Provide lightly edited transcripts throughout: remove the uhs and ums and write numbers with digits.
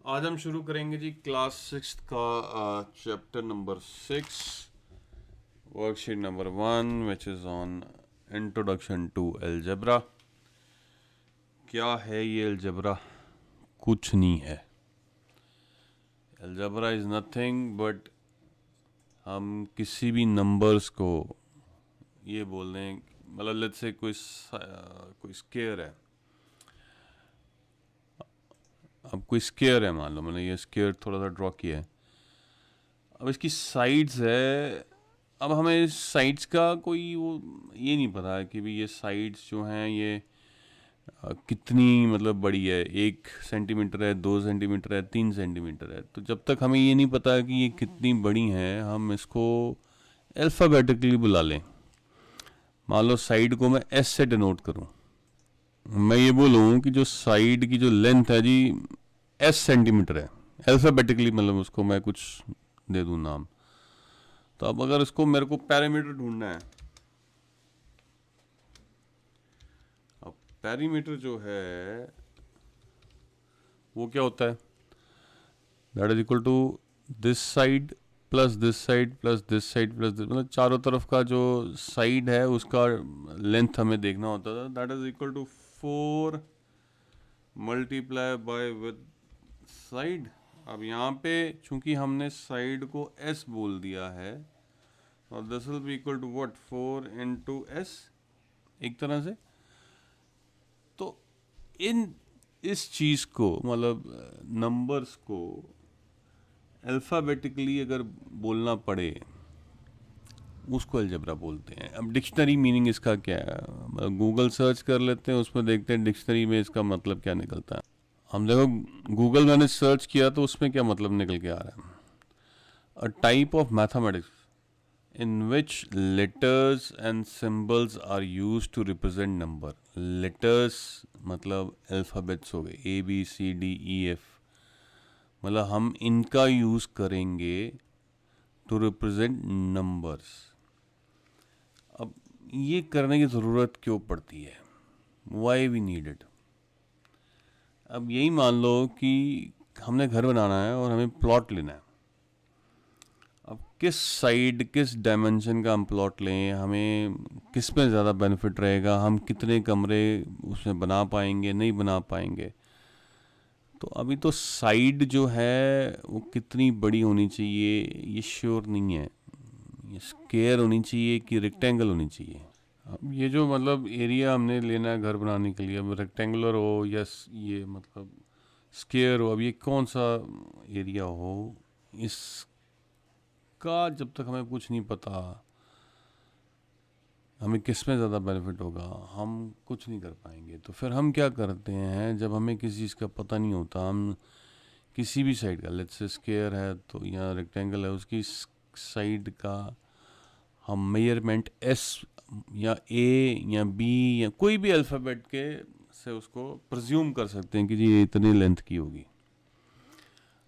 आज हम शुरू करेंगे जी क्लास 6 का chapter number 6 worksheet number 1 which is on introduction to algebra. क्या है ये अलजेब्रा? कुछ नहीं है। अलजेब्रा इज़ नथिंग बट हम किसी भी नंबर्स को ये बोल दें, मतलब लेट्स से कोई स्केयर है। अब कोई स्केयर है, मान लो मैंने ये स्केयर थोड़ा सा ड्रॉ किया है। अब इसकी साइड्स है। अब हमें इस साइड्स का कोई वो ये नहीं पता है कि भी ये साइड्स जो हैं ये कितनी मतलब बड़ी है, 1 सेंटीमीटर है, 2 सेंटीमीटर है, 3 सेंटीमीटर है। तो जब तक हमें ये नहीं पता कि ये कितनी बड़ी हैं, हम इसको अल्फ़ाबेटिकली बुला लें। मान लो साइड को मैं एस से डिनोट करूं। मैं ये बोलूं कि जो साइड की जो लेंथ है जी एस सेंटीमीटर है, अल्फ़ाबेटिकली मतलब उसको मैं कुछ दे दूं नाम। तो अब अगर इसको मेरे को पैरामीटर ढूंढना है, अब पैरामीटर जो है वो क्या होता है? That is equal to this side plus this side plus this side plus this, मतलब चारों तरफ का जो साइड है उसका लेंथ हमें देखना होता था। That is equal to 4 multiply by with side. अब यहाँ पे चूंकि हमने साइड को s बोल दिया है और this will be equal to what 4 into s एक तरह से। तो इस चीज़ को मतलब नंबर्स को अल्फ़ाबेटिकली अगर बोलना पड़े उसको अलजेब्रा बोलते हैं। अब डिक्शनरी मीनिंग इसका क्या है, गूगल सर्च कर लेते हैं, उसमें देखते हैं डिक्शनरी में इसका मतलब क्या निकलता है। हम देखो गूगल मैंने सर्च किया तो उसमें क्या मतलब निकल के आ रहा है, a type of mathematics in which letters and symbols are used to represent number। letters मतलब अल्फ़ाबेट्स हो गए A B C D E F, मतलब हम इनका यूज़ करेंगे टू रिप्रेजेंट नंबर्स। अब ये करने की ज़रूरत क्यों पड़ती है? Why we need it? अब यही मान लो कि हमने घर बनाना है और हमें प्लॉट लेना है। अब किस साइड किस डायमेंशन का हम प्लॉट लें, हमें किस में ज़्यादा बेनिफिट रहेगा, हम कितने कमरे उसमें बना पाएंगे नहीं बना पाएंगे। तो अभी तो साइड जो है वो कितनी बड़ी होनी चाहिए ये श्योर नहीं है। ये स्क्वायर होनी चाहिए कि रेक्टेंगल होनी चाहिए। अब ये जो मतलब एरिया हमने लेना है घर बनाने के लिए, अब रेक्टेंगुलर हो या ये मतलब स्क्वायर हो, अब ये कौन सा एरिया हो, इसका जब तक हमें कुछ नहीं पता हमें किस में ज़्यादा बेनिफिट होगा, हम कुछ नहीं कर पाएंगे। तो फिर हम क्या करते हैं, जब हमें किसी चीज़ का पता नहीं होता, हम किसी भी साइड का, लेट्स से स्क्वायर है तो या रेक्टेंगल है, उसकी साइड का हम मेजरमेंट एस या ए या बी या कोई भी अल्फ़ाबेट के से उसको प्रज्यूम कर सकते हैं कि जी ये इतनी लेंथ की होगी।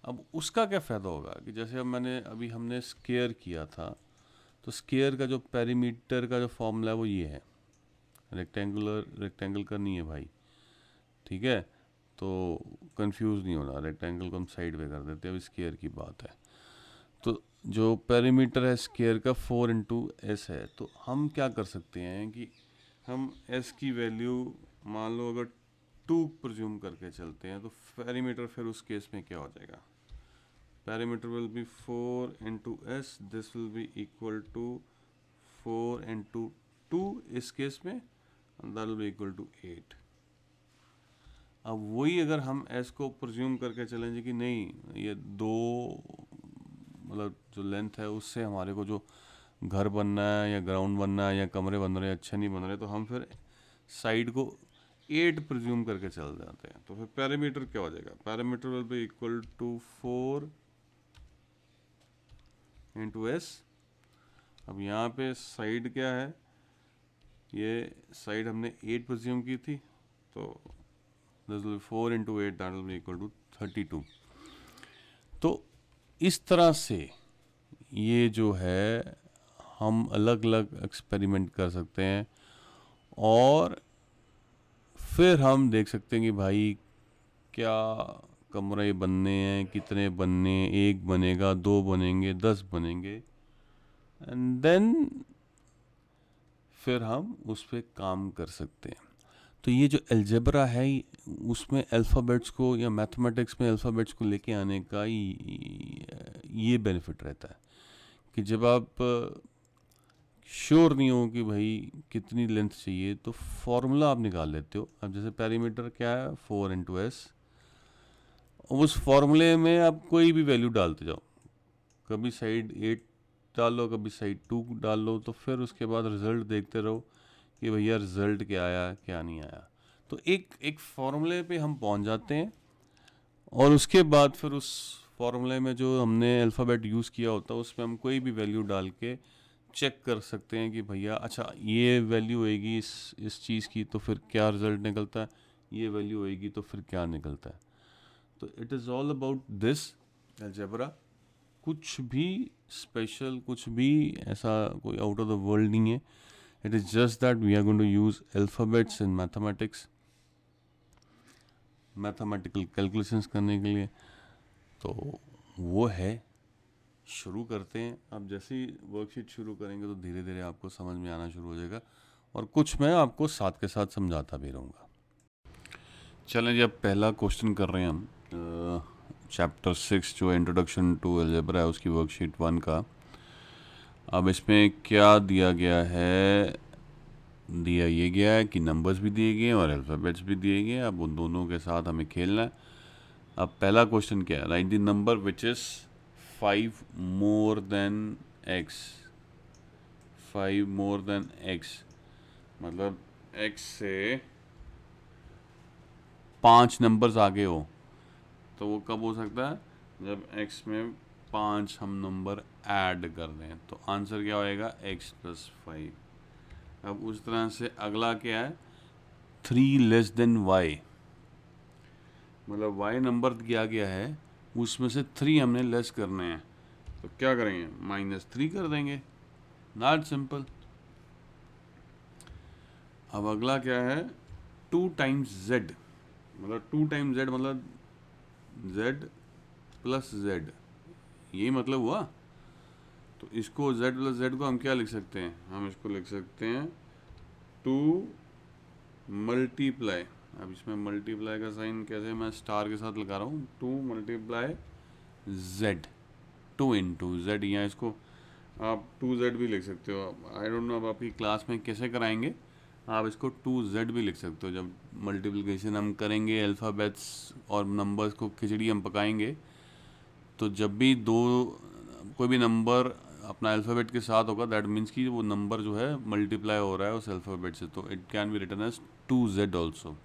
अब उसका क्या फ़ायदा होगा कि जैसे अब अभी हमने स्क्वायर किया था, तो स्क्वायर का जो पेरीमीटर का जो फॉर्मूला है वो ये है, रेक्टेंगल का नहीं है भाई, ठीक है? तो कंफ्यूज नहीं होना, रेक्टेंगल को हम साइड पे कर देते हैं, अब स्क्वायर की बात है। तो जो पेरीमीटर है स्क्वायर का 4 इंटू एस है। तो हम क्या कर सकते हैं कि हम एस की वैल्यू मान लो अगर 2 प्रज्यूम करके चलते हैं, तो पेरीमीटर फिर उस केस में क्या हो जाएगा? perimeter will be 4 into s, this will be equal to 4 into 2 इस केस में, and that will be equal to 8। अब वही अगर हम s को प्रज्यूम करके चलेंगे कि नहीं ये दो मतलब जो लेंथ है उससे हमारे को जो घर बनना है या ग्राउंड बनना है या कमरे बन रहे हैं अच्छे नहीं बन रहे, तो हम फिर साइड को 8 प्रज्यूम करके चल जाते हैं। तो फिर पैरामीटर क्या हो जाएगा? Perimeter will be equal to 4 into s. अब यहाँ पे साइड क्या है, ये साइड हमने 8 प्रज्यूम की थी, तो this will 4 into 8 that will be equal to 32। तो इस तरह से ये जो है हम अलग अलग एक्सपेरिमेंट कर सकते हैं और फिर हम देख सकते हैं कि भाई क्या कमरे बनने हैं, कितने बनने, एक बनेगा, दो बनेंगे, 10 बनेंगे, एंड देन फिर हम उस पर काम कर सकते हैं। तो ये जो अलजेब्रा है उसमें अल्फ़ाबेट्स को या मैथमेटिक्स में अल्फ़ाबेट्स को लेके आने का ये बेनिफिट रहता है कि जब आप श्योर नहीं हो कि भाई कितनी लेंथ चाहिए तो फॉर्मूला आप निकाल लेते हो। अब जैसे पेरीमीटर क्या है, 4 × s, उस फॉर्मूले में आप कोई भी वैल्यू डालते जाओ, कभी साइड 8 डालो, कभी साइड 2 डालो, तो फिर उसके बाद रिज़ल्ट देखते रहो कि भैया रिज़ल्ट क्या आया क्या नहीं आया। तो एक एक फॉर्मूले पे हम पहुंच जाते हैं और उसके बाद फिर उस फॉर्मूले में जो हमने अल्फ़ाबेट यूज़ किया होता है उसमें हम कोई भी वैल्यू डाल के चेक कर सकते हैं कि भैया अच्छा ये वैल्यू होएगी इस चीज़ की तो फिर क्या रिज़ल्ट निकलता है, ये वैल्यू होएगी तो फिर क्या निकलता है। तो it is all about this algebra. कुछ भी स्पेशल, कुछ भी ऐसा कोई आउट ऑफ द वर्ल्ड नहीं है। It is just that we are going to use alphabets in mathematics, mathematical calculations करने के लिए। तो वो है, शुरू करते हैं। अब जैसे ही वर्कशीट शुरू करेंगे तो धीरे धीरे आपको समझ में आना शुरू हो जाएगा और कुछ मैं आपको साथ के साथ समझाता भी रहूँगा। चलें जी, अब पहला क्वेश्चन कर रहे हैं हम चैप्टर 6 जो इंट्रोडक्शन टू अलजेब्रा है उसकी वर्कशीट 1 का। अब इसमें क्या दिया गया है, दिया ये गया है कि नंबर्स भी दिए गए हैं और अल्फ़ाबेट्स भी दिए गए हैं। अब उन दोनों के साथ हमें खेलना है। अब पहला क्वेश्चन क्या है, right the number which is 5 more than x। 5 more than x मतलब x से 5 नंबर्स आगे हो। तो वो कब हो सकता है, जब x में 5 हम नंबर ऐड कर दें। तो आंसर क्या होएगा, x + 5। अब उस तरह से अगला क्या है, 3 लेस देन y, मतलब y नंबर दिया गया है उसमें से 3 हमने लेस करने हैं। तो क्या करेंगे, -3 कर देंगे, नॉट सिंपल। अब अगला क्या है, 2 × z, मतलब 2 × z मतलब z + z, यही मतलब हुआ। तो इसको z + z को हम क्या लिख सकते हैं, हम इसको लिख सकते हैं 2 मल्टीप्लाई। अब इसमें मल्टीप्लाई का साइन कैसे मैं स्टार के साथ लगा रहा हूँ, 2 × z, 2 × z, या इसको आप 2z भी लिख सकते हो। आई डोंट नो अब आपकी क्लास में कैसे कराएंगे, आप इसको 2z भी लिख सकते हो। जब मल्टीप्लिकेशन हम करेंगे अल्फ़ाबेट्स और नंबर्स को खिचड़ी हम पकाएंगे, तो जब भी कोई भी नंबर अपना अल्फ़ाबेट के साथ होगा दैट मीन्स कि वो नंबर जो है मल्टीप्लाई हो रहा है उस अल्फ़ाबेट से। तो it can be written as 2z also.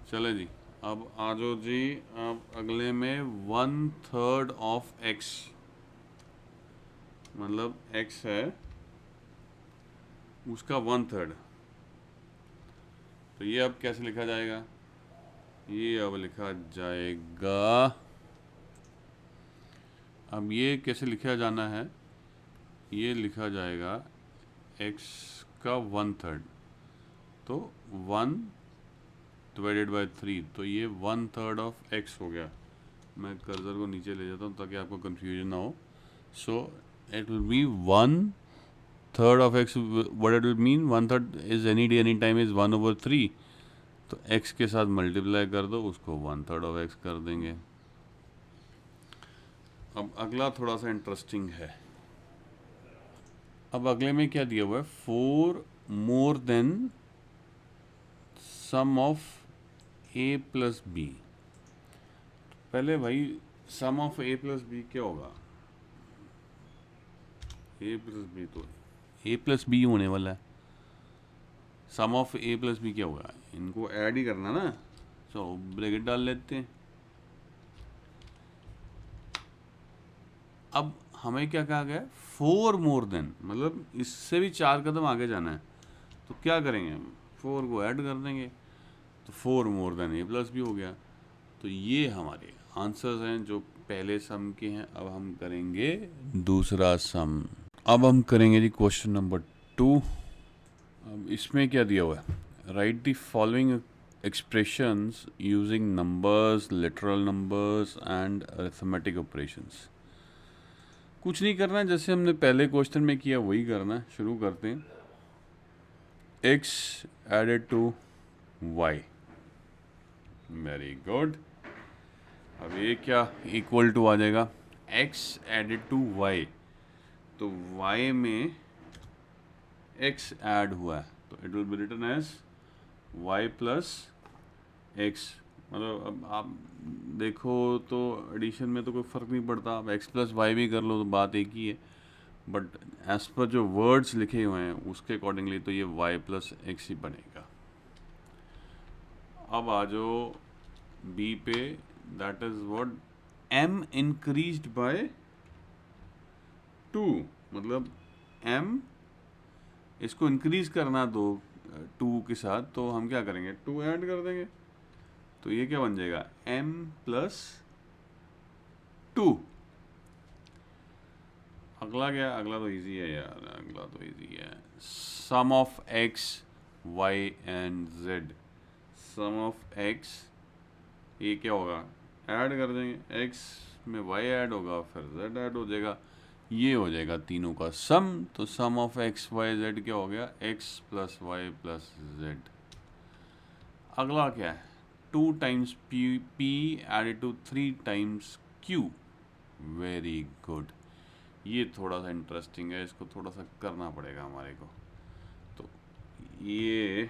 चले जी, अब आ जाओ जी, अब अगले में 1/3 ऑफ x, मतलब x है उसका 1/3। तो ये अब कैसे लिखा जाएगा, ये अब लिखा जाएगा, अब ये कैसे लिखा जाना है, ये लिखा जाएगा x का 1/3, तो 1/3, तो ये 1/3 ऑफ x हो गया। मैं कर्सर को नीचे ले जाता हूँ ताकि आपको कंफ्यूजन ना हो। So it will B 1/3 of x, what it will mean, 1/3 is any day any time is 1/3। तो x के साथ मल्टीप्लाई कर दो, उसको 1/3 ऑफ x कर देंगे। अब अगला थोड़ा सा इंटरेस्टिंग है। अब अगले में क्या दिया हुआ है, 4 more than sum of a + b। पहले भाई सम ऑफ a + b क्या होगा, a + b तो a + b होने वाला है। सम ऑफ a + b क्या होगा, इनको ऐड ही करना ना। चलो ब्रैकेट डाल लेते हैं। अब हमें क्या कहा गया, 4 more than, मतलब इससे भी 4 कदम आगे जाना है। तो क्या करेंगे, हम 4 को ऐड कर देंगे, तो 4 more than a + b हो गया। तो ये हमारे आंसर्स हैं जो पहले सम के हैं। अब हम करेंगे दूसरा सम। अब हम करेंगे जी क्वेश्चन नंबर 2। अब इसमें क्या दिया हुआ है, right the following expressions using numbers, literal numbers and arithmetic operations. कुछ नहीं करना है, जैसे हमने पहले क्वेश्चन में किया वही करना है. शुरू करते हैं. x added to y. Very good. अब ये क्या इक्वल टू आ जाएगा x एडेड टू y. तो y में x ऐड हुआ है तो it will be written as y plus x. मतलब अब आप देखो तो एडिशन में तो कोई फ़र्क नहीं पड़ता, आप x प्लस वाई भी कर लो तो बात एक ही है. बट एज पर जो वर्ड्स लिखे हुए हैं उसके अकॉर्डिंगली तो ये y प्लस एक्स ही बनेगा. अब आ जाओ b पे. That is what m increased by 2. मतलब m इसको इंक्रीज करना दो 2 के साथ, तो हम क्या करेंगे 2 ऐड कर देंगे. तो ये क्या बन जाएगा m प्लस 2. अगला क्या, अगला तो इजी है यार, अगला तो इजी है. Sum of x y and z. Sum of x, ये क्या होगा ऐड कर देंगे. x में y ऐड होगा फिर z ऐड हो जाएगा, ये हो जाएगा तीनों का सम. तो sum of x y z क्या हो गया x plus y plus z. अगला क्या है 2 times p added to 3 times q. Very good. ये थोड़ा सा इंटरेस्टिंग है, इसको थोड़ा सा करना पड़ेगा हमारे को. तो ये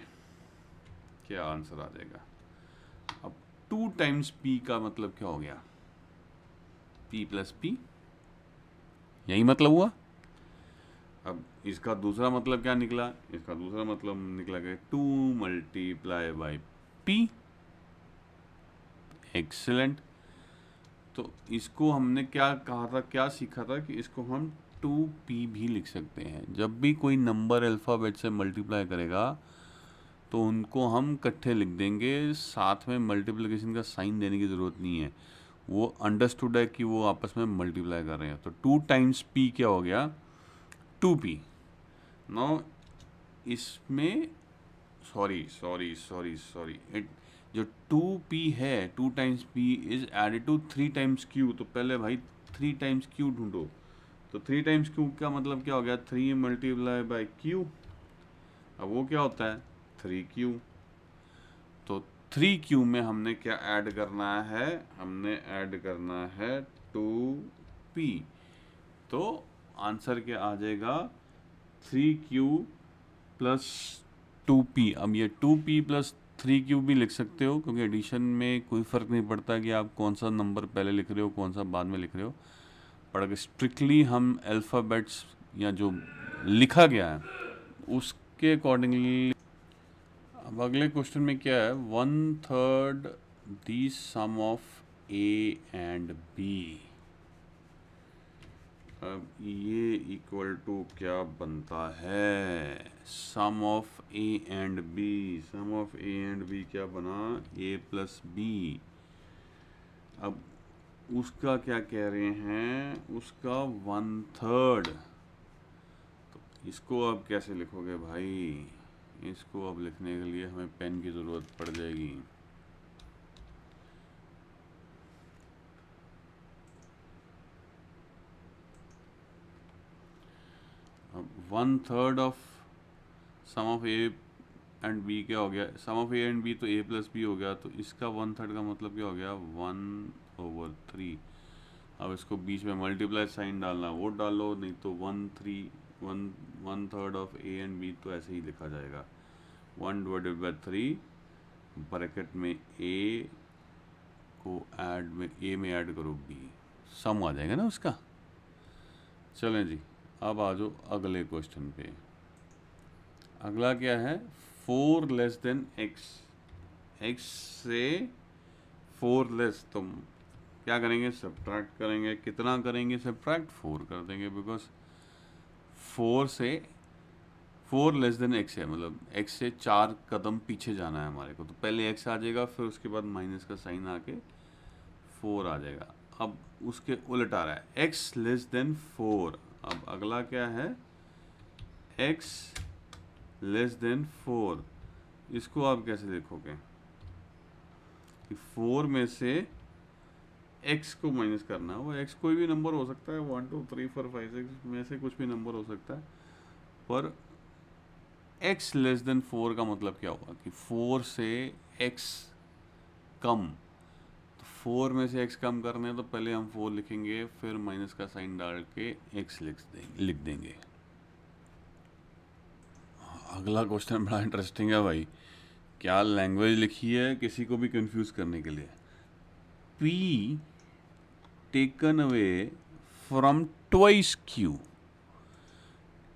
क्या आंसर आ जाएगा. अब 2 टाइम्स p का मतलब क्या हो गया p प्लस p, यही मतलब हुआ. अब इसका दूसरा मतलब क्या निकला, इसका दूसरा मतलब निकला कि 2 मल्टीप्लाई बाई p. एक्सीलेंट. तो इसको हमने क्या कहा था, क्या सीखा था कि इसको हम 2p भी लिख सकते हैं. जब भी कोई नंबर अल्फ़ाबेट से मल्टीप्लाई करेगा तो उनको हम इकट्ठे लिख देंगे, साथ में मल्टीप्लिकेशन का साइन देने की ज़रूरत नहीं है. वो अंडरस्टूड है कि वो आपस में मल्टीप्लाई कर रहे हैं. तो 2 टाइम्स p क्या हो गया 2p. नाउ इसमें सॉरी इट जो 2p है 2 times p is added to 3 times q. तो पहले भाई 3 टाइम्स q ढूंढो. तो 3 टाइम्स q का मतलब क्या हो गया 3 मल्टीप्लाई बाई q. अब वो क्या होता है 3q. तो 3q में हमने क्या ऐड करना है, हमने ऐड करना है 2p. तो आंसर क्या आ जाएगा 3q प्लस 2p. अब ये 2p प्लस 3q भी लिख सकते हो, क्योंकि एडिशन में कोई फ़र्क नहीं पड़ता कि आप कौन सा नंबर पहले लिख रहे हो कौन सा बाद में लिख रहे हो. पर अगर स्ट्रिक्टली हम अल्फ़ाबेट्स या जो लिखा गया है उसके अकॉर्डिंगली. अब अगले क्वेश्चन में क्या है 1/3 the sum of a and b. अब ये इक्वल टू क्या बनता है sum of a and b. Sum of a and b क्या बना a प्लस b. अब उसका क्या कह रहे हैं, उसका 1/3. तो इसको अब कैसे लिखोगे भाई, इसको अब लिखने के लिए हमें पेन की ज़रूरत पड़ जाएगी. अब 1/3 of sum of a and b क्या हो गया, sum of a and b तो a प्लस b हो गया. तो इसका 1/3 का मतलब क्या हो गया 1/3. अब इसको बीच में मल्टीप्लाई साइन डालना वो डालो, नहीं तो 1/3 ऑफ a एंड b तो ऐसे ही लिखा जाएगा 1/3 ब्रैकेट में a को ऐड में a में ऐड करो b. सम आ जाएगा ना उसका. चलें जी, अब आ जाओ अगले क्वेश्चन पे. अगला क्या है 4 लेस देन x. x से 4 लेस. तो क्या करेंगे सब्ट्रैक्ट करेंगे. कितना करेंगे सब्ट्रैक्ट 4 कर देंगे, बिकॉज 4 से 4 लेस देन x है, मतलब x से 4 कदम पीछे जाना है हमारे को. तो पहले x आ जाएगा, फिर उसके बाद माइनस का साइन आके 4 आ जाएगा. अब उसके उलट आ रहा है x लेस देन 4. अब अगला क्या है x लेस देन 4. इसको आप कैसे लिखोगे कि 4 में से x को माइनस करना है। वो x कोई भी नंबर हो सकता है, 1 2 3 4 5 6 में से कुछ भी नंबर हो सकता है, पर x लेस देन 4 का मतलब क्या होगा कि 4 से x कम। तो 4 में से x कम करने हैं तो पहले हम 4 लिखेंगे, फिर माइनस का साइन डाल के x लिख देंगे। अगला क्वेश्चन बड़ा इंटरेस्टिंग है भाई। क्या लैंग्वेज लिखी है किसी को भी कंफ्यूज करने के लिए। p taken away from twice q।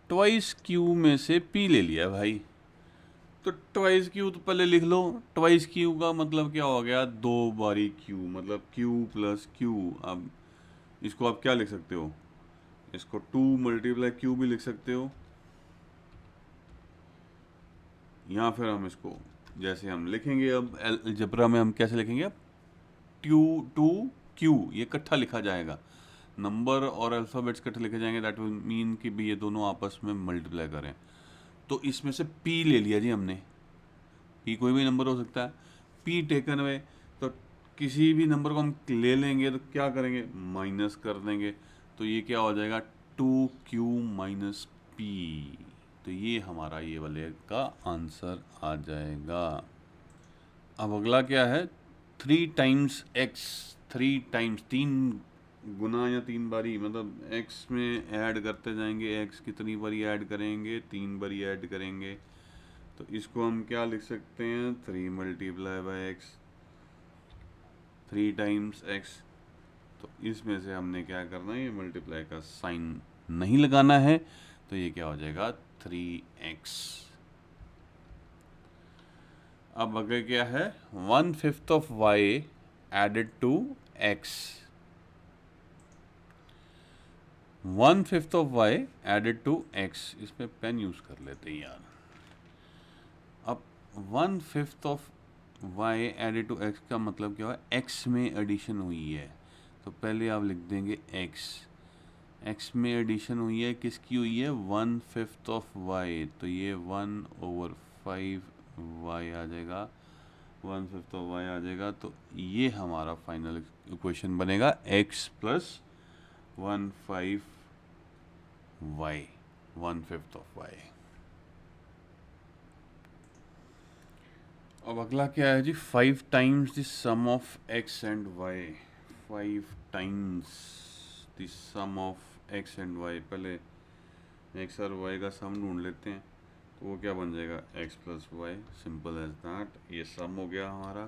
Twice q में से p ले लिया भाई, तो ट्वाइस क्यू तो पहले लिख लो। ट्वाइस क्यू का मतलब क्या हो गया, 2 बारी क्यू, मतलब क्यू प्लस क्यू। अब इसको आप क्या लिख सकते हो, इसको 2 मल्टीप्लाई क्यू भी लिख सकते हो, या फिर हम इसको जैसे हम लिखेंगे अब अलजेब्रा में हम कैसे लिखेंगे, अब टू क्यू ये इकट्ठा लिखा जाएगा, नंबर और अल्फ़ाबेट्स इकट्ठे लिखे जाएंगे। दैट विल मीन कि भी ये दोनों आपस में मल्टीप्लाई करें। तो इसमें से p ले लिया जी हमने, p कोई भी नंबर हो सकता है, p टेकन अवे, तो किसी भी नंबर को हम ले लेंगे तो क्या करेंगे, माइनस कर देंगे। तो ये क्या हो जाएगा, 2q माइनस p। तो ये हमारा ये वाले का आंसर आ जाएगा। अब अगला क्या है, 3 टाइम्स x। 3 टाइम्स 3 गुना या 3 बारी, मतलब x में ऐड करते जाएंगे। x कितनी बारी ऐड करेंगे, 3 बारी ऐड करेंगे। तो इसको हम क्या लिख सकते हैं, 3 multiply by x, 3 times x। तो इसमें से हमने क्या करना है, ये मल्टीप्लाई का साइन नहीं लगाना है, तो ये क्या हो जाएगा, 3x। अब अगर क्या है, 1/5 of y added to x। 1/5 of y added to x, इसमें पेन यूज कर लेते हैं यार। अब 1/5 of y added to x का मतलब क्या हुआ, x में एडिशन हुई है। तो पहले आप लिख देंगे x में एडिशन हुई है, किसकी हुई है, 1/5 ऑफ y। तो ये 1/5 y आ जाएगा, 1/5 ऑफ y आ जाएगा। तो ये हमारा फाइनल इक्वेशन बनेगा, x plus 1/5 y, 1/5 of y। अब अगला क्या है जी, 5 times the sum of x and y। 5 times the sum of x and y। पहले x और y का सम ढूंढ लेते हैं, तो वो क्या बन जाएगा, x plus y, simple as that. ये सम हो गया हमारा।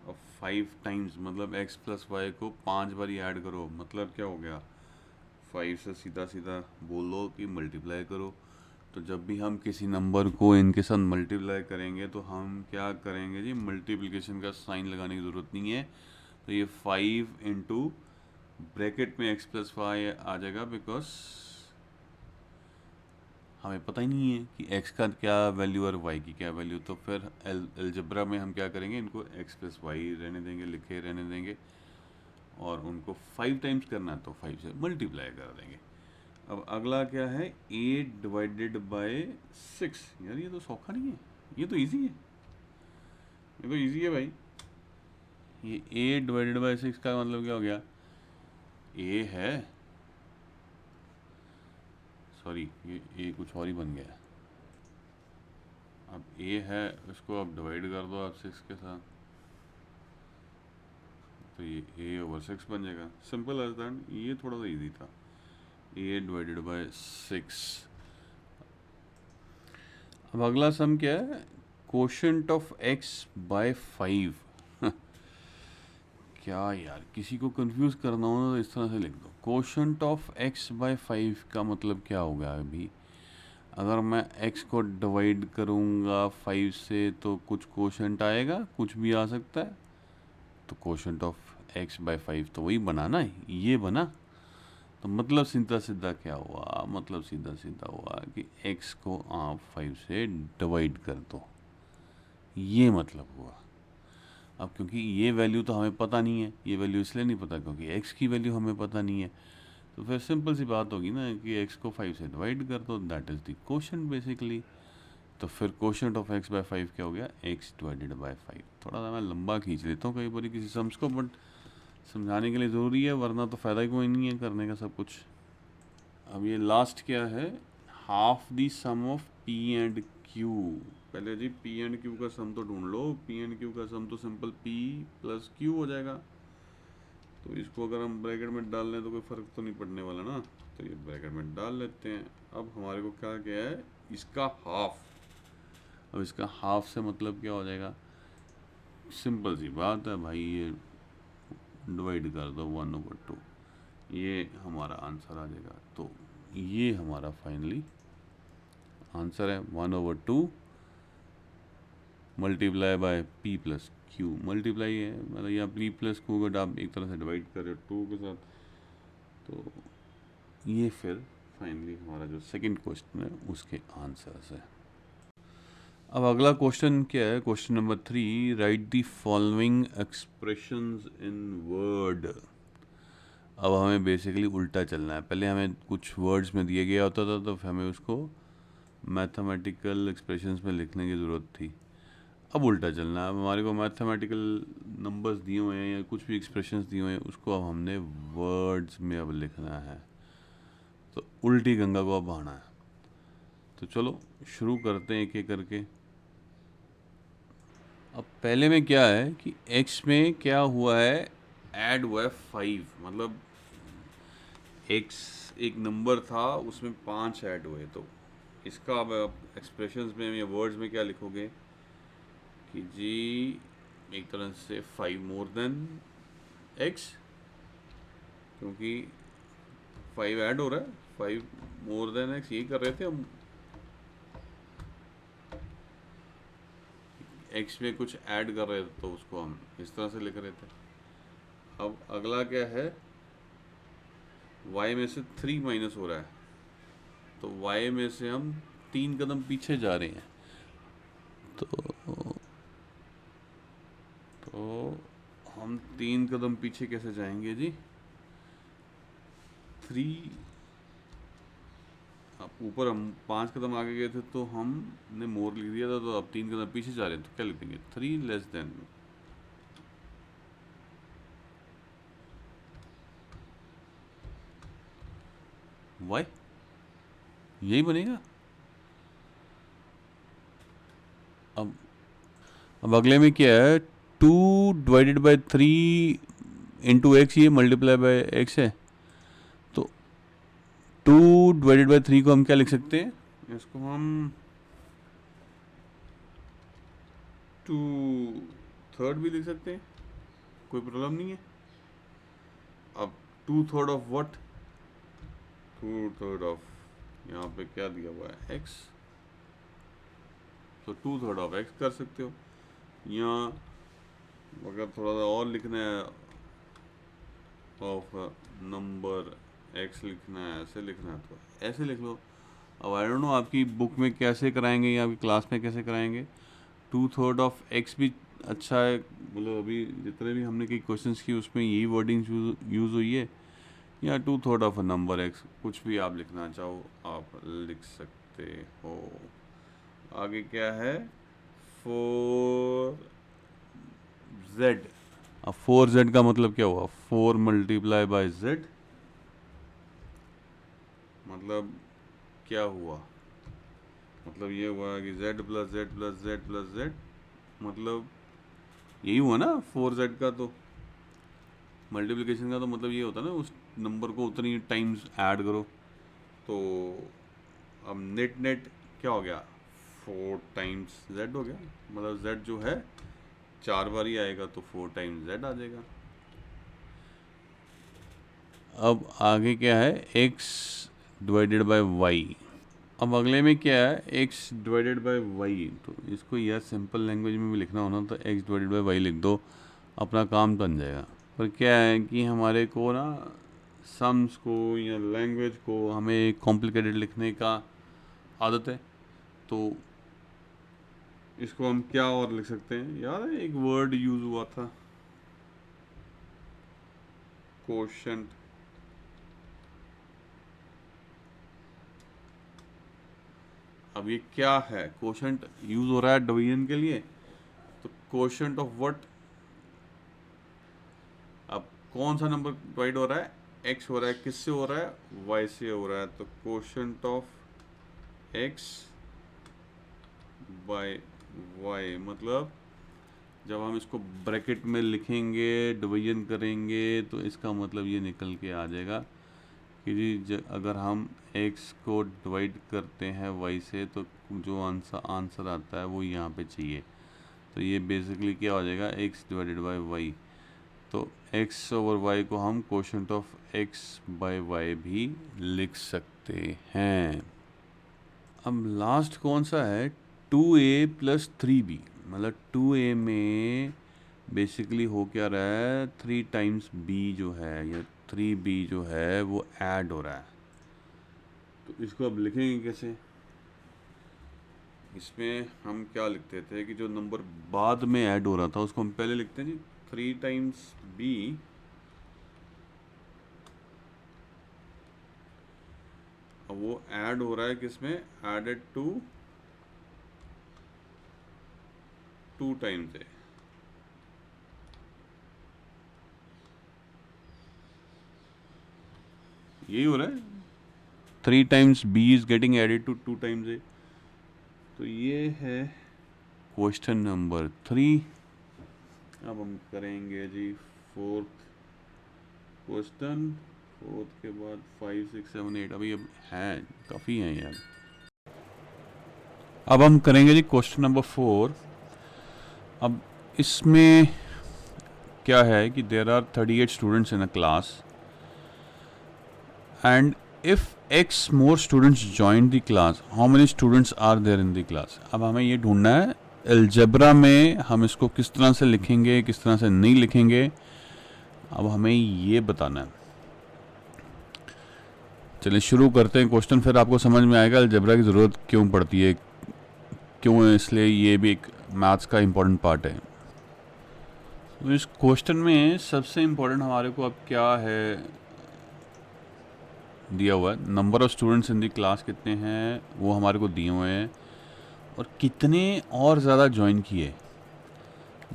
अब 5 टाइम्स मतलब x प्लस वाई को 5 बार ऐड करो, मतलब क्या हो गया, 5 से सीधा सीधा बोलो कि मल्टीप्लाई करो। तो जब भी हम किसी नंबर को इनके साथ मल्टीप्लाई करेंगे तो हम क्या करेंगे जी, मल्टीप्लिकेशन का साइन लगाने की ज़रूरत नहीं है। तो ये 5 इंटू ब्रैकेट में x प्लस वाई आ जाएगा, बिकॉज हमें पता ही नहीं है कि x का क्या वैल्यू और y की क्या वैल्यू। तो फिर अलजेब्रा में हम क्या करेंगे, इनको x प्लस वाई रहने देंगे, लिखे रहने देंगे, और उनको 5 टाइम्स करना है तो 5 से मल्टीप्लाई कर देंगे। अब अगला क्या है, 8 डिवाइडेड बाय 6। यार ये तो सौखा नहीं है, ये तो इजी है, ये तो इजी है भाई। ये 8 डिवाइडेड बाय 6 का मतलब क्या हो गया, a है, सॉरी ये a कुछ और ही बन गया। अब a है, इसको आप डिवाइड कर दो आप 6 के साथ, तो ये a/6 बन जाएगा, सिंपल एज दैट। ये थोड़ा सा इजी था, 8 डिवाइडेड बाय 6। अब अगला सम क्या है, कोशेंट ऑफ x बाय 5। क्या यार, किसी को कंफ्यूज करना हो तो इस तरह से लिख दो, कोशेंट ऑफ x बाय 5 का मतलब क्या होगा। अभी अगर मैं x को डिवाइड करूँगा 5 से तो कुछ कोशेंट आएगा, कुछ भी आ सकता है। तो कोशेंट ऑफ x बाय 5 तो वही बना ना, ये बना। तो मतलब सीधा सीधा क्या हुआ, मतलब सीधा सीधा हुआ कि x को आप 5 से डिवाइड कर दो, ये मतलब हुआ। अब क्योंकि ये वैल्यू तो हमें पता नहीं है, ये वैल्यू इसलिए नहीं पता क्योंकि x की वैल्यू हमें पता नहीं है। तो फिर सिंपल सी बात होगी ना कि x को 5 से डिवाइड कर दो, that is the quotient basically. तो फिर क्वोशंट ऑफ x बाय 5 क्या हो गया, x डिवाइडेड बाय 5। थोड़ा सा मैं लंबा खींच लेता हूँ कई बार किसी सम्स को, बट समझाने के लिए ज़रूरी है, वरना तो फ़ायदा ही कोई नहीं है करने का सब कुछ। अब ये लास्ट क्या है, half the sum of p and q। पहले जी p एंड q का सम तो ढूंढ लो। p एंड q का सम तो सिंपल p प्लस q हो जाएगा। तो इसको अगर हम ब्रैकेट में डाल लें तो कोई फ़र्क तो नहीं पड़ने वाला ना, तो ये ब्रैकेट में डाल लेते हैं। अब हमारे को क्या क्या है, इसका हाफ। अब इसका हाफ से मतलब क्या हो जाएगा, सिंपल सी बात है भाई, ये डिवाइड कर दो 1/2, ये हमारा आंसर आ जाएगा। तो ये हमारा फाइनली आंसर है 1/2 multiply by p plus q। Multiply है मतलब यहाँ p प्लस q को आप एक तरह से डिवाइड कर रहे हो 2 के साथ। तो ये फिर फाइनली हमारा जो सेकंड क्वेश्चन है उसके आंसर्स है। अब अगला क्वेश्चन क्या है, question number 3, right the following expressions in word. अब हमें बेसिकली उल्टा चलना है। पहले हमें कुछ वर्ड्स में दिया गया होता था तो हमें उसको मैथमेटिकल एक्सप्रेशंस में लिखने की ज़रूरत थी। अब उल्टा चलना है। अब हमारे को मैथमेटिकल नंबर्स दिए हुए हैं या कुछ भी एक्सप्रेशंस दिए हुए हैं, उसको अब हमने वर्ड्स में अब लिखना है। तो उल्टी गंगा को अब बहाना है। तो चलो शुरू करते हैं एक एक करके। अब पहले में क्या है कि x में क्या हुआ है, ऐड हुआ है 5। मतलब x एक नंबर था, उसमें 5 ऐड हुए। तो इसका अब एक्सप्रेशंस में या वर्ड्स में क्या लिखोगे कि जी एक तरह से 5 मोर देन x, क्योंकि 5 ऐड हो रहा है, 5 मोर देन x यही कर रहे थे हम। x में कुछ ऐड कर रहे थे तो उसको हम इस तरह से लिख रहे थे। अब अगला क्या है, y में से 3 माइनस हो रहा है, तो y में से हम 3 कदम पीछे जा रहे हैं। तो हम 3 कदम पीछे कैसे जाएंगे जी, 3, अब ऊपर हम 5 कदम आगे गए थे तो हमने मोर लिख दिया था, तो अब 3 कदम पीछे जा रहे हैं तो क्या लिखेंगे, 3 लेस देन। वाई यही बनेगा। अब अब अगले में क्या है, 2 डिवाइडेड बाय 3 इंटू एक्स, ये मल्टीप्लाई बाय एक्स है। तो 2 डिवाइडेड बाय 3 को हम क्या लिख सकते हैं, इसको हम 2/3 भी लिख सकते हैं, कोई प्रॉब्लम नहीं है। अब 2/3 ऑफ व्हाट, 2/3 ऑफ, यहाँ पे क्या दिया हुआ है x, तो 2/3 ऑफ x कर सकते हो। यहाँ अगर थोड़ा सा और लिखना है, ऑफ नंबर x लिखना है, ऐसे लिखना है तो ऐसे लिख लो। अब आई डोंट नो आपकी बुक में कैसे कराएंगे या आपकी क्लास में कैसे कराएंगे। 2/3 ऑफ x भी अच्छा है, मतलब अभी जितने भी हमने कई क्वेश्चंस की उसमें यही वर्डिंग यूज़ हुई है। या 2/3 ऑफ अ नंबर x, कुछ भी आप लिखना चाहो आप लिख सकते हो। आगे क्या है, 4z। अब 4z का मतलब क्या हुआ, 4 मल्टीप्लाई बाय z, मतलब क्या हुआ, मतलब ये हुआ कि z plus Z plus Z plus Z, मतलब यही हुआ ना 4z का। तो मल्टीप्लिकेशन का तो मतलब ये होता है ना, उस नंबर को उतनी टाइम्स ऐड करो। तो अब नेट नेट क्या हो गया, 4 टाइम्स z हो गया, मतलब z जो है 4 बार ही आएगा तो 4 टाइम्स z आ जाएगा। अब आगे क्या है, x डिवाइडेड बाय y। अब अगले में क्या है, x डिवाइडेड बाय y। तो इसको यार सिंपल लैंग्वेज में भी लिखना होना तो x डिवाइडेड बाय y लिख दो, अपना काम बन जाएगा। पर क्या है कि हमारे को ना सम्स को या लैंग्वेज को हमें कॉम्प्लिकेटेड लिखने का आदत है। तो इसको हम क्या और लिख सकते हैं, यार एक वर्ड यूज हुआ था, क्वोशंट। अब ये क्या है, कोशेंट यूज हो रहा है डिवीजन के लिए, तो कोशेंट ऑफ व्हाट, अब कौन सा नंबर डिवाइड हो रहा है, एक्स हो रहा है, किससे हो रहा है, वाई से हो रहा है, तो quotient of x by y, मतलब जब हम इसको ब्रैकेट में लिखेंगे, डिवीजन करेंगे, तो इसका मतलब ये निकल के आ जाएगा कि जी अगर हम x को डिवाइड करते हैं y से, तो जो आंसर आता है वो यहाँ पे चाहिए। तो ये बेसिकली क्या हो जाएगा, x डिवाइडेड बाय y। तो x ओवर y को हम quotient of x by y भी लिख सकते हैं। अब लास्ट कौन सा है, 2a प्लस 3b, मतलब 2a में बेसिकली हो क्या रहा है, 3 टाइम्स b जो है या 3b जो है वो ऐड हो रहा है। तो इसको अब लिखेंगे कैसे, इसमें हम क्या लिखते थे कि जो नंबर बाद में ऐड हो रहा था उसको हम पहले लिखते हैं जी 3 टाइम्स b, अब वो ऐड हो रहा है किसमें, एडेड टू 2 टाइम्स है, यही हो रहा है, 3 times b is getting added to 2 times A. तो ये है क्वेश्चन नंबर 3। अब हम करेंगे जी फोर्थ क्वेश्चन, फोर्थ के बाद 5 6 7 8, अभी अब हैं काफ़ी हैं यार। अब हम करेंगे जी क्वेश्चन नंबर 4। अब इसमें क्या है कि there are 38 students in a class and if x more students join the class, how many students are there in the class। अब हमें ये ढूंढना है अलजेब्रा में हम इसको किस तरह से लिखेंगे, किस तरह से नहीं लिखेंगे, अब हमें ये बताना है। चलिए शुरू करते हैं क्वेश्चन, फिर आपको समझ में आएगा अलजेब्रा की ज़रूरत क्यों पड़ती है, क्यों, इसलिए ये भी एक मैथ्स का इम्पोर्टेंट पार्ट है। तो इस क्वेश्चन में सबसे इम्पोर्टेंट हमारे को अब क्या है दिया हुआ है, number of students in the class कितने हैं वो हमारे को दिए हुए हैं, और कितने और ज़्यादा ज्वाइन किए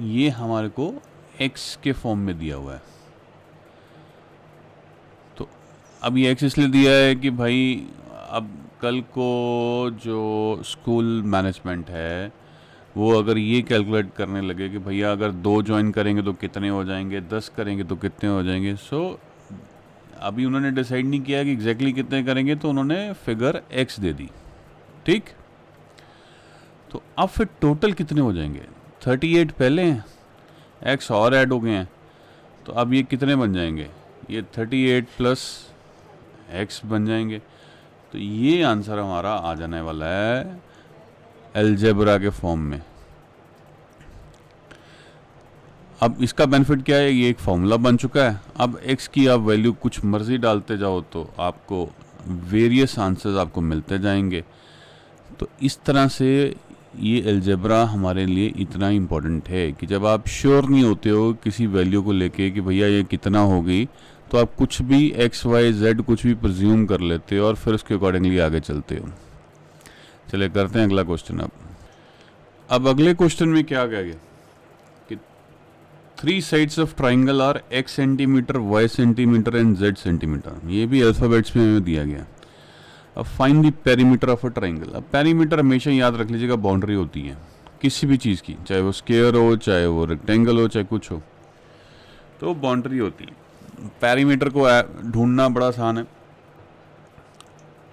ये हमारे को x के फॉर्म में दिया हुआ है। तो अब ये x इसलिए दिया है कि भाई अब कल को जो स्कूल मैनेजमेंट है वो अगर ये कैलकुलेट करने लगे कि भैया अगर 2 ज्वाइन करेंगे तो कितने हो जाएंगे, 10 करेंगे तो कितने हो जाएंगे, सो अभी उन्होंने डिसाइड नहीं किया कि एग्जैक्टली कितने करेंगे, तो उन्होंने फिगर x दे दी, ठीक। तो अब फिर टोटल कितने हो जाएंगे, 38 पहले हैं, x और ऐड हो गए हैं, तो अब ये कितने बन जाएंगे, ये 38 प्लस x बन जाएंगे। तो ये आंसर हमारा आ जाने वाला है अलजेब्रा के फॉर्म में। अब इसका बेनिफिट क्या है, ये एक फॉर्मूला बन चुका है, अब x की आप वैल्यू कुछ मर्जी डालते जाओ तो आपको वेरियस आंसर्स आपको मिलते जाएंगे। तो इस तरह से ये अलजेब्रा हमारे लिए इतना इम्पोर्टेंट है कि जब आप श्योर नहीं होते हो किसी वैल्यू को लेके कि भैया ये कितना होगी, तो आप कुछ भी x y z कुछ भी प्रिज्यूम कर लेते हो और फिर उसके अकॉर्डिंगली आगे चलते हो। चलिए करते हैं अगला क्वेश्चन। अब अगले क्वेश्चन में क्या कहा गया कि 3 sides of triangle are x centimetre, y centimetre and z centimetre, ये भी अल्फ़ाबेट्स में हमें दिया गया। अब find the perimeter of a triangle. अब पेरीमीटर हमेशा याद रख लीजिएगा बाउंड्री होती है किसी भी चीज़ की, चाहे वो स्क्वायर हो, चाहे वो रेक्टेंगल हो, चाहे कुछ हो, तो बाउंड्री होती है। पेरीमीटर को ढूंढना बड़ा आसान है,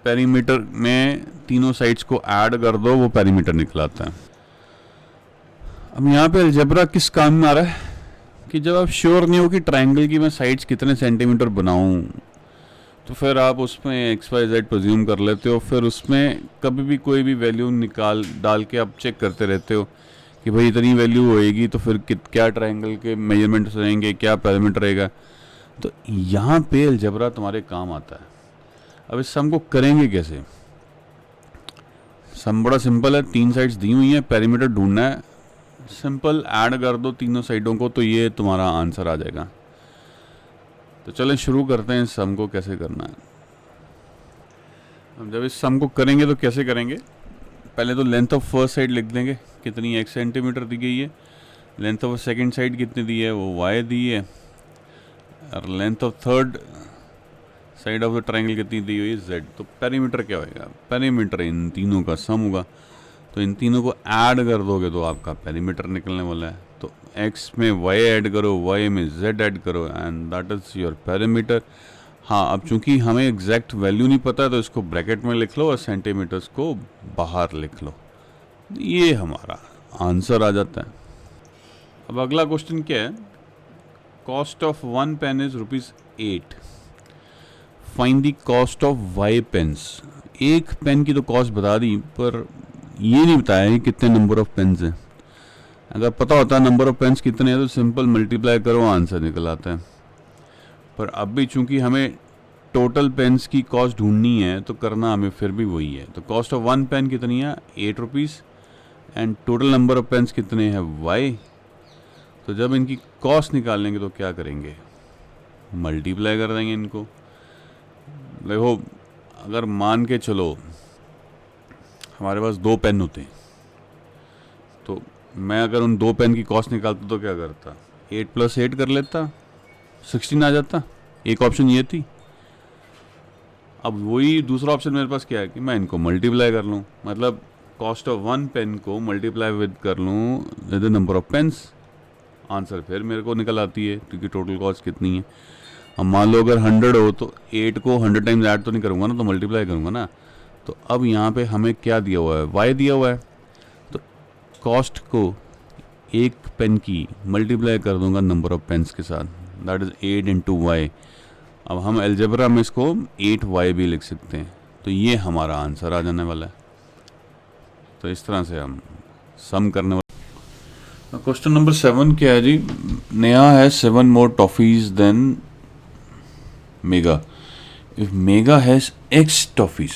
पेरीमीटर में तीनों साइड्स को ऐड कर दो, वो पेरीमीटर निकलाता है। अब यहाँ पे अलजेब्रा किस काम में आ रहा है कि जब आप श्योर नहीं हो कि ट्राइंगल की मैं साइड्स कितने सेंटीमीटर बनाऊँ, तो फिर आप उसमें एक्स वाई जेड प्रिज्यूम कर लेते हो, फिर उसमें कभी भी कोई भी वैल्यू डाल के आप चेक करते रहते हो कि भाई इतनी वैल्यू होएगी तो फिर क्या ट्राइंगल के मेजरमेंट्स रहेंगे, क्या पैरामीटर रहेगा। तो यहाँ पे अलजेब्रा तुम्हारे काम आता है। अब इस सम को करेंगे कैसे, सम बड़ा सिंपल है, 3 साइड्स दी हुई हैं, पेरीमीटर ढूंढना है, सिंपल ऐड कर दो तीनों साइडों को, तो ये तुम्हारा आंसर आ जाएगा। तो चलें शुरू करते हैं इस सम को कैसे करना है। अब जब इस सम को करेंगे तो कैसे करेंगे, पहले तो लेंथ ऑफ फर्स्ट साइड लिख देंगे, कितनी x सेंटीमीटर दी गई है, लेंथ ऑफ सेकंड साइड कितनी दी है वो y दी है, और length of third side of the triangle कितनी दी हुई है z। तो पेरीमीटर क्या होगा, पेरीमीटर इन तीनों का सम होगा, तो इन तीनों को ऐड कर दोगे तो आपका पेरीमीटर निकलने वाला है। तो x में y ऐड करो, y में z ऐड करो, and that is your perimeter. हाँ, अब चूंकि हमें एग्जैक्ट वैल्यू नहीं पता तो इसको ब्रैकेट में लिख लो और सेंटीमीटर्स को बाहर लिख लो, ये हमारा आंसर आ जाता है। अब अगला क्वेश्चन क्या है, cost of 1 pen is ₹8, find the cost of y pens. एक पेन की तो कॉस्ट बता दी, पर ये नहीं बताया कि कितने नंबर ऑफ पेन्स हैं। अगर पता होता नंबर ऑफ पेन्स कितने हैं तो सिंपल मल्टीप्लाई करो, आंसर निकल आता है। पर अब भी चूंकि हमें टोटल पेन्स की कॉस्ट ढूंढनी है तो करना हमें फिर भी वही है। तो कॉस्ट ऑफ 1 पेन कितनी है, ₹8, and total number of pens कितने हैं, y। तो जब इनकी कॉस्ट निकालेंगे तो क्या करेंगे, मल्टीप्लाई कर देंगे इनको। देखो, अगर मान के चलो हमारे पास 2 पेन होते हैं, तो मैं अगर उन 2 पेन की कॉस्ट निकालता तो क्या करता, 8 + 8 कर लेता, 16 आ जाता। एक ऑप्शन ये थी। अब वही दूसरा ऑप्शन मेरे पास क्या है कि मैं इनको मल्टीप्लाई कर लूँ, मतलब कॉस्ट ऑफ 1 पेन को मल्टीप्लाई विद कर लूँ with the number of pens, answer फिर मेरे को निकल आती है क्योंकि टोटल कॉस्ट कितनी है। अब मान लो अगर 100 हो तो 8 को 100 टाइम्स ऐड तो नहीं करूँगा ना, तो मल्टीप्लाई करूँगा ना। तो अब यहाँ पे हमें क्या दिया हुआ है, y दिया हुआ है, तो कॉस्ट को एक पेन की मल्टीप्लाई कर दूंगा नंबर ऑफ पेन्स के साथ, दैट इज़ 8 × y। अब हम अलजेब्रा में इसको 8y भी लिख सकते हैं, तो ये हमारा आंसर आ जाने वाला है। तो इस तरह से हम सम करने वाले। क्वेश्चन नंबर 7 क्या है जी, Neha has 7 more toffees than Megha. If Megha has x toffees,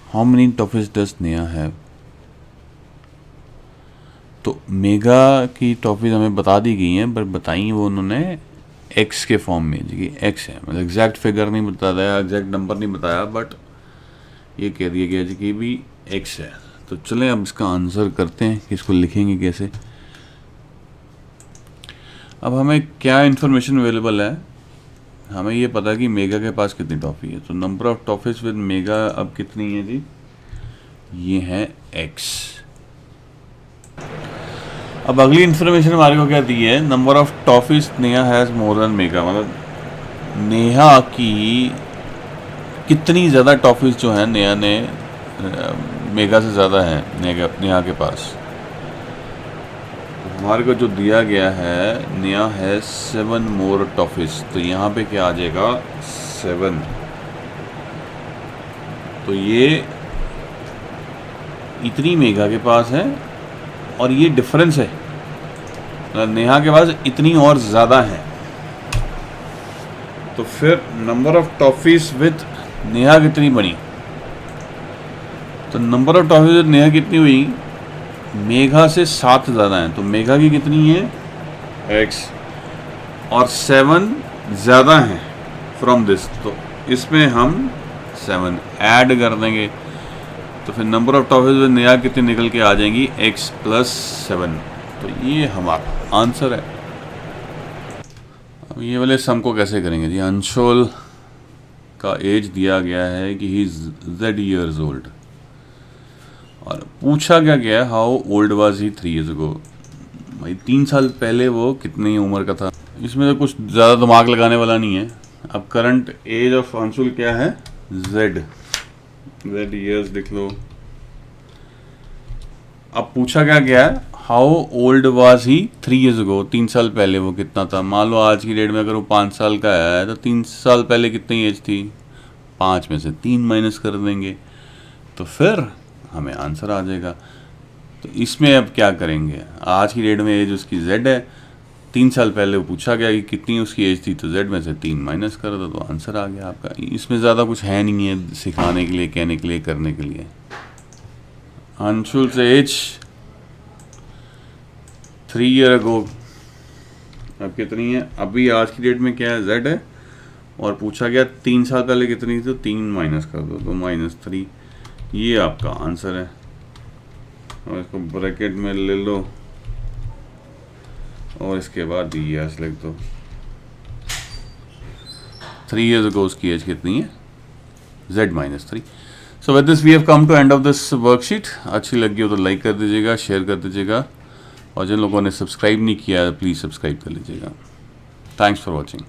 how many toffees does Neha have. तो मेगा की टॉफीज हमें बता दी गई हैं, पर बताई वो उन्होंने x के फॉर्म में, जी x है, मतलब एग्जैक्ट फिगर नहीं बताया, एग्जैक्ट नंबर नहीं बताया, बट ये कह दिया गया जी कि भी x है। तो चलें अब इसका आंसर करते हैं कि इसको लिखेंगे कैसे। अब हमें क्या इन्फॉर्मेशन अवेलेबल है, हमें ये पता कि मेगा के पास कितनी टॉफ़ी है। तो number of toffees with mega अब कितनी है जी, ये है x। अब अगली इन्फॉर्मेशन हमारे को क्या दी है, number of toffees Neha has more than mega, मतलब नेहा की कितनी ज़्यादा टॉफीज जो है नेहा ने मेगा से ज़्यादा है नेहा के पास। हमारे को जो दिया गया है, नेहा है 7 more टॉफीज, तो यहाँ पे क्या आ जाएगा 7। तो ये इतनी मेगा के पास है और ये डिफरेंस है, नेहा के पास इतनी और ज़्यादा है। तो फिर number of toffees with Neha कितनी बनी, तो number of toffees with Neha कितनी हुई, मेगा से 7 ज़्यादा है, तो मेगा की कितनी है x, और 7 ज़्यादा है फ्रॉम दिस, तो इसमें हम 7 ऐड कर देंगे, तो फिर number of toffees with Neha कितनी निकल के आ जाएंगी, x + 7। तो ये हमारा आंसर है। अब ये वाले सम को कैसे करेंगे जी, अंशुल का एज दिया गया है कि he is Z years old, और पूछा क्या गया, how old was he 3 years ago। भाई 3 साल पहले वो कितनी उम्र का था, इसमें तो कुछ ज़्यादा दिमाग लगाने वाला नहीं है। अब करंट एज ऑफ अंशुल क्या है, Z years लिख लो। अब पूछा क्या गया, how old was he 3 years ago, 3 साल पहले वो कितना था। मान लो आज की डेट में अगर वो 5 साल का है तो 3 साल पहले कितनी एज थी, 5 में से 3 माइनस कर देंगे तो फिर हमें आंसर आ जाएगा। तो इसमें अब क्या करेंगे, आज की डेट में एज उसकी Z है, 3 साल पहले वो पूछा गया कि कितनी उसकी एज थी, तो Z में से 3 माइनस कर दो तो आंसर आ गया आपका। इसमें ज़्यादा कुछ है नहीं है सिखाने के लिए, कहने के लिए, करने के लिए। अंशुल से एज 3 years ago अब कितनी है, अभी आज की डेट में क्या है, Z है, और पूछा गया 3 साल पहले कितनी थी, तो 3 माइनस कर दो तो -3। ये आपका आंसर है। और इसको ब्रैकेट में ले लो और इसके बाद ईयर्स लिख दो। 3 years ago उसकी एज कितनी है? Z-3। So with this we have come to end of this worksheet. अच्छी लगी हो तो लाइक कर दीजिएगा, शेयर कर दीजिएगा, और जिन लोगों ने सब्सक्राइब नहीं किया प्लीज़ सब्सक्राइब कर लीजिएगा। Thanks for watching.